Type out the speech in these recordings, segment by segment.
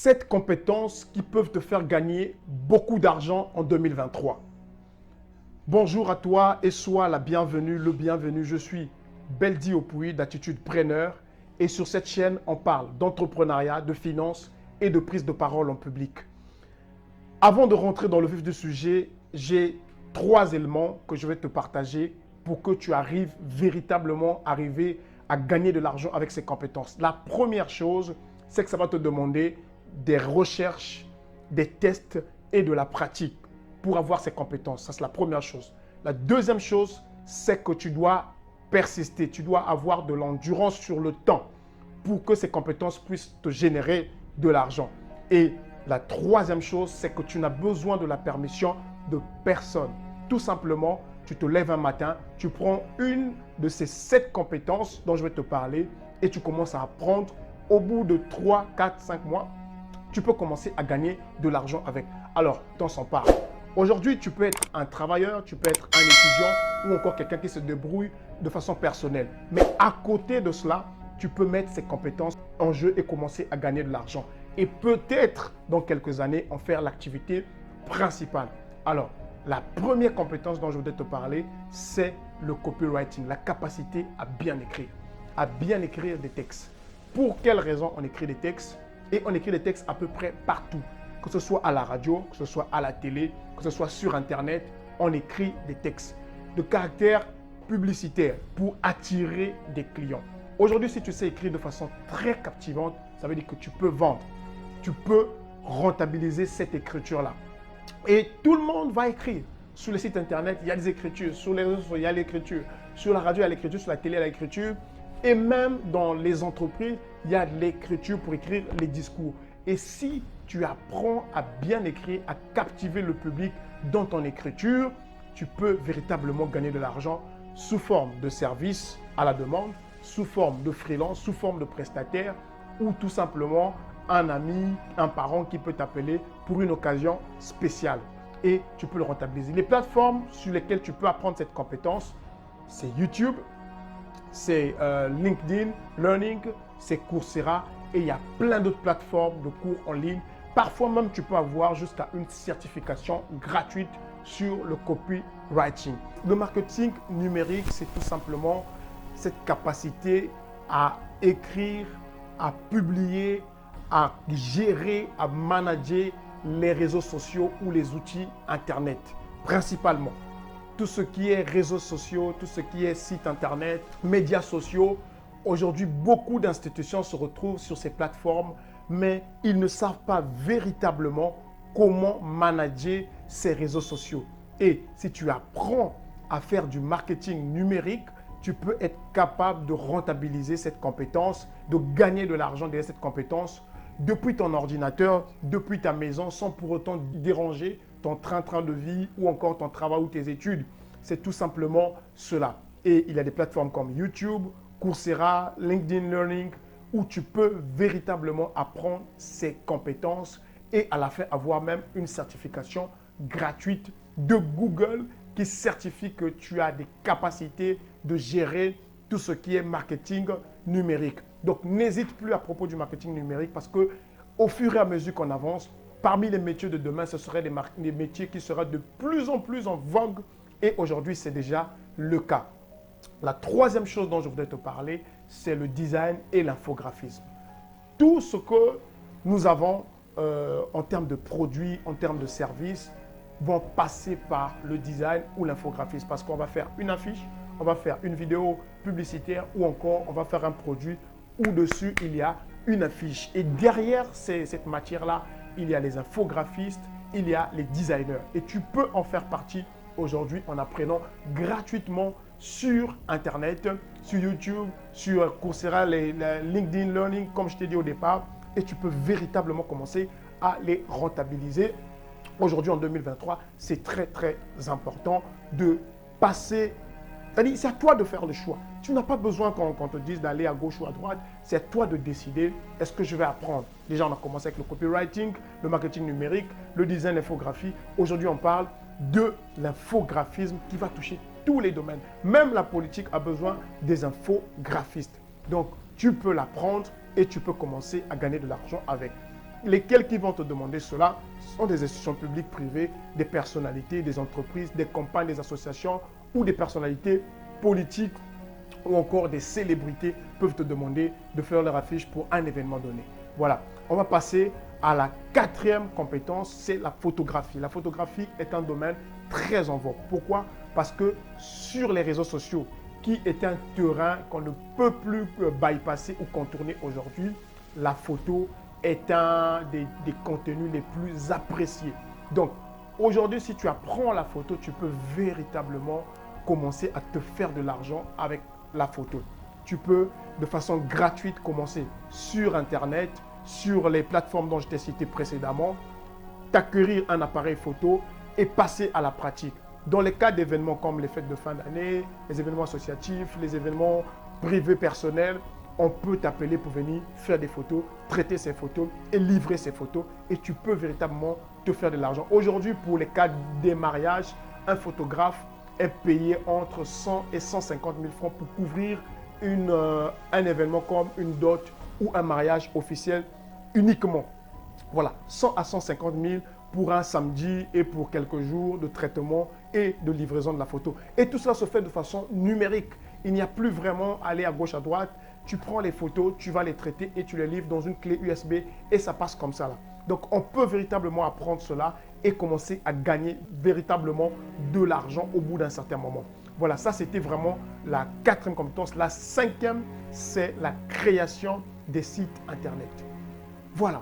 7 compétences qui peuvent te faire gagner beaucoup d'argent en 2023. Bonjour à toi et sois la bienvenue, le bienvenu. Je suis Beldi Opouy d'Attitudepreneur et sur cette chaîne, on parle d'entrepreneuriat, de finances et de prise de parole en public. Avant de rentrer dans le vif du sujet, j'ai 3 éléments que je vais te partager pour que tu arrives véritablement à gagner de l'argent avec ces compétences. La première chose, c'est que ça va te demander des recherches, des tests et de la pratique pour avoir ces compétences. Ça, c'est la première chose. La deuxième chose, c'est que tu dois persister. Tu dois avoir de l'endurance sur le temps pour que ces compétences puissent te générer de l'argent. Et la troisième chose, c'est que tu n'as besoin de la permission de personne. Tout simplement, tu te lèves un matin, tu prends une de ces 7 compétences dont je vais te parler et tu commences à apprendre. Au bout de 3, 4, 5 mois, tu peux commencer à gagner de l'argent avec. Alors, t'en s'en parle. Aujourd'hui, tu peux être un travailleur, tu peux être un étudiant ou encore quelqu'un qui se débrouille de façon personnelle. Mais à côté de cela, tu peux mettre ces compétences en jeu et commencer à gagner de l'argent. Et peut-être, dans quelques années, en faire l'activité principale. Alors, la première compétence dont je voudrais te parler, c'est le copywriting, la capacité à bien écrire des textes. Pour quelles raisons on écrit des textes? Et on écrit des textes à peu près partout, que ce soit à la radio, que ce soit à la télé, que ce soit sur Internet, on écrit des textes de caractère publicitaire pour attirer des clients. Aujourd'hui, si tu sais écrire de façon très captivante, ça veut dire que tu peux vendre, tu peux rentabiliser cette écriture-là. Et tout le monde va écrire. Sur les sites Internet, il y a des écritures, sur les réseaux sociaux, il y a l'écriture, sur la radio, il y a l'écriture, sur la télé, il y a l'écriture. Et même dans les entreprises, il y a de l'écriture pour écrire les discours. Et si tu apprends à bien écrire, à captiver le public dans ton écriture, tu peux véritablement gagner de l'argent sous forme de service à la demande, sous forme de freelance, sous forme de prestataire ou tout simplement un ami, un parent qui peut t'appeler pour une occasion spéciale. Et tu peux le rentabiliser. Les plateformes sur lesquelles tu peux apprendre cette compétence, c'est YouTube, c'est LinkedIn Learning, c'est Coursera et il y a plein d'autres plateformes de cours en ligne. Parfois même, tu peux avoir jusqu'à une certification gratuite sur le copywriting. Le marketing numérique, c'est tout simplement cette capacité à écrire, à publier, à gérer, à manager les réseaux sociaux ou les outils Internet, principalement. Tout ce qui est réseaux sociaux, tout ce qui est site Internet, médias sociaux. Aujourd'hui, beaucoup d'institutions se retrouvent sur ces plateformes, mais ils ne savent pas véritablement comment manager ces réseaux sociaux. Et si tu apprends à faire du marketing numérique, tu peux être capable de rentabiliser cette compétence, de gagner de l'argent derrière cette compétence depuis ton ordinateur, depuis ta maison, sans pour autant déranger ton train-train de vie ou encore ton travail ou tes études. C'est tout simplement cela. Et il y a des plateformes comme YouTube, Coursera, LinkedIn Learning, où tu peux véritablement apprendre ces compétences et à la fin avoir même une certification gratuite de Google qui certifie que tu as des capacités de gérer tout ce qui est marketing numérique. Donc, n'hésite plus à propos du marketing numérique parce que au fur et à mesure qu'on avance, parmi les métiers de demain, ce seraient des métiers qui seraient de plus en vogue et aujourd'hui, c'est déjà le cas. La troisième chose dont je voudrais te parler, c'est le design et l'infographisme. Tout ce que nous avons en termes de produits, en termes de services, vont passer par le design ou l'infographisme parce qu'on va faire une affiche, on va faire une vidéo publicitaire ou encore on va faire un produit où dessus il y a une affiche. Et derrière cette matière-là, il y a les infographistes, il y a les designers. Et tu peux en faire partie aujourd'hui en apprenant gratuitement sur Internet, sur YouTube, sur Coursera, LinkedIn Learning, comme je t'ai dit au départ. Et tu peux véritablement commencer à les rentabiliser. Aujourd'hui, en 2023, c'est très, très important de passer. C'est à toi de faire le choix. Tu n'as pas besoin qu'on te dise d'aller à gauche ou à droite. C'est à toi de décider, est-ce que je vais apprendre? Déjà, on a commencé avec le copywriting, le marketing numérique, le design, l'infographie. Aujourd'hui, on parle de l'infographisme qui va toucher tous les domaines. Même la politique a besoin des infographistes. Donc, tu peux l'apprendre et tu peux commencer à gagner de l'argent avec. Lesquels qui vont te demander cela sont des institutions publiques, privées, des personnalités, des entreprises, des campagnes, des associations ou des personnalités politiques ou encore des célébrités peuvent te demander de faire leur affiche pour un événement donné. Voilà, on va passer à la quatrième compétence, c'est la photographie. La photographie est un domaine très en vogue. Pourquoi? Parce que sur les réseaux sociaux, qui est un terrain qu'on ne peut plus bypasser ou contourner aujourd'hui, la photo est un des contenus les plus appréciés. Donc, aujourd'hui, si tu apprends la photo, tu peux véritablement commencer à te faire de l'argent avec la photo. Tu peux, de façon gratuite, commencer sur Internet, sur les plateformes dont je t'ai cité précédemment, t'acquérir un appareil photo et passer à la pratique. Dans les cas d'événements comme les fêtes de fin d'année, les événements associatifs, les événements privés personnels, on peut t'appeler pour venir faire des photos, traiter ces photos et livrer ces photos et tu peux véritablement te faire de l'argent. Aujourd'hui, pour les cas des mariages, un photographe est payé entre 100 et 150 000 francs pour couvrir un événement comme une dot ou un mariage officiel uniquement. Voilà, 100 à 150 000 pour un samedi et pour quelques jours de traitement et de livraison de la photo. Et tout cela se fait de façon numérique. Il n'y a plus vraiment à aller à gauche, à droite. Tu prends les photos, tu vas les traiter et tu les livres dans une clé USB et ça passe comme ça là. Donc, on peut véritablement apprendre cela et commencer à gagner véritablement de l'argent au bout d'un certain moment. Voilà, ça c'était vraiment la quatrième compétence. La cinquième, c'est la création des sites Internet. Voilà,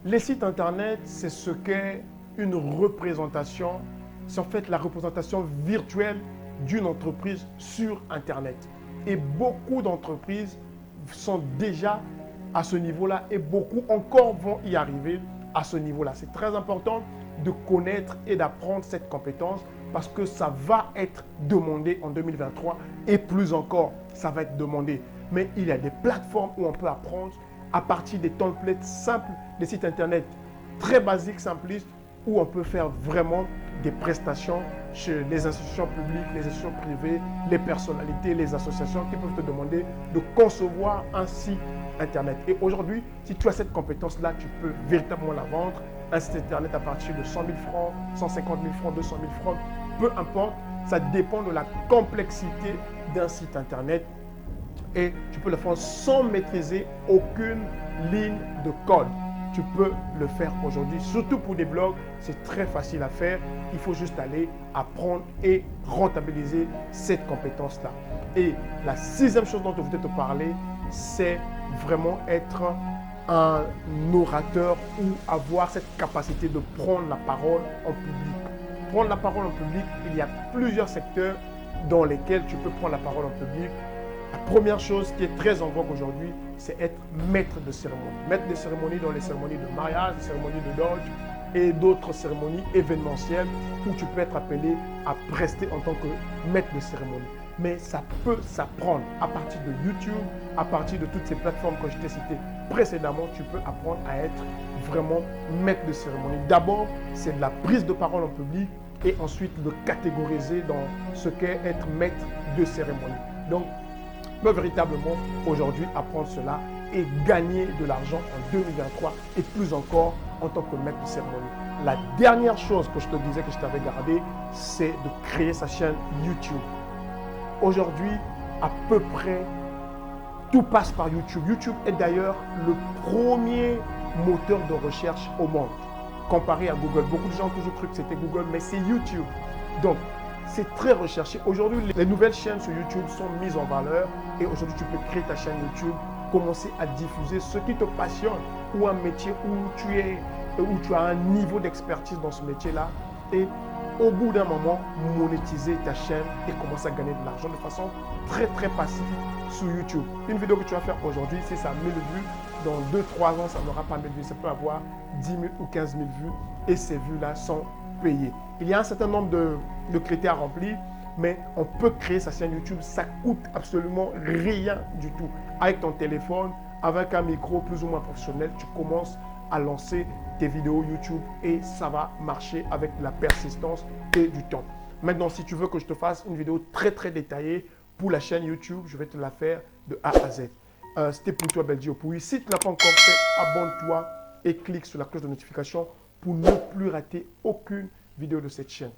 les sites Internet, c'est ce qu'est une représentation. C'est en fait la représentation virtuelle d'une entreprise sur Internet. Et beaucoup d'entreprises sont déjà à ce niveau-là et beaucoup encore vont y arriver à ce niveau-là. C'est très important de connaître et d'apprendre cette compétence parce que ça va être demandé en 2023 et plus encore, ça va être demandé. Mais il y a des plateformes où on peut apprendre à partir des templates simples, des sites internet très basiques, simplistes, où on peut faire vraiment des prestations chez les institutions publiques, les institutions privées, les personnalités, les associations qui peuvent te demander de concevoir un site internet. Et aujourd'hui, si tu as cette compétence-là, tu peux véritablement la vendre. Un site internet à partir de 100 000 francs, 150 000 francs, 200 000 francs, peu importe, ça dépend de la complexité d'un site internet. Et tu peux le faire sans maîtriser aucune ligne de code. Tu peux le faire aujourd'hui, surtout pour des blogs, c'est très facile à faire. Il faut juste aller apprendre et rentabiliser cette compétence-là. Et la sixième chose dont je voulais te parler, c'est vraiment être un orateur ou avoir cette capacité de prendre la parole en public. Prendre la parole en public, il y a plusieurs secteurs dans lesquels tu peux prendre la parole en public. La première chose qui est très en vogue aujourd'hui, c'est être maître de cérémonie. Maître de cérémonie dans les cérémonies de mariage, les cérémonies de dot et d'autres cérémonies événementielles où tu peux être appelé à prester en tant que maître de cérémonie. Mais ça peut s'apprendre à partir de YouTube, à partir de toutes ces plateformes que je t'ai citées précédemment, tu peux apprendre à être vraiment maître de cérémonie. D'abord, c'est de la prise de parole en public et ensuite le catégoriser dans ce qu'est être maître de cérémonie. Donc, peut véritablement aujourd'hui apprendre cela et gagner de l'argent en 2023 et plus encore en tant que maître de cérémonie. La dernière chose que je te disais que je t'avais gardé, c'est de créer sa chaîne YouTube. Aujourd'hui, à peu près, tout passe par YouTube. YouTube est d'ailleurs le premier moteur de recherche au monde, comparé à Google. Beaucoup de gens ont toujours cru que c'était Google, mais c'est YouTube. Donc, c'est très recherché. Aujourd'hui, les nouvelles chaînes sur YouTube sont mises en valeur et aujourd'hui, tu peux créer ta chaîne YouTube, commencer à diffuser ce qui te passionne ou un métier où tu as un niveau d'expertise dans ce métier-là et au bout d'un moment, monétiser ta chaîne et commencer à gagner de l'argent de façon très très passive sur YouTube. Une vidéo que tu vas faire aujourd'hui, si ça a 1000 vues, dans 2-3 ans, ça n'aura pas 1000 vues. Ça peut avoir 10 000 ou 15 000 vues et ces vues-là sont payées. Il y a un certain nombre de critères à remplir, mais on peut créer sa chaîne YouTube. Ça coûte absolument rien du tout. Avec ton téléphone, avec un micro plus ou moins professionnel, tu commences à lancer tes vidéos YouTube et ça va marcher avec la persistance et du temps. Maintenant, si tu veux que je te fasse une vidéo très très détaillée pour la chaîne YouTube, je vais te la faire de A à Z. C'était pour toi, Beldi Opoui. Si tu n'as pas encore fait, abonne-toi et clique sur la cloche de notification pour ne plus rater aucune vidéo de cette chaîne.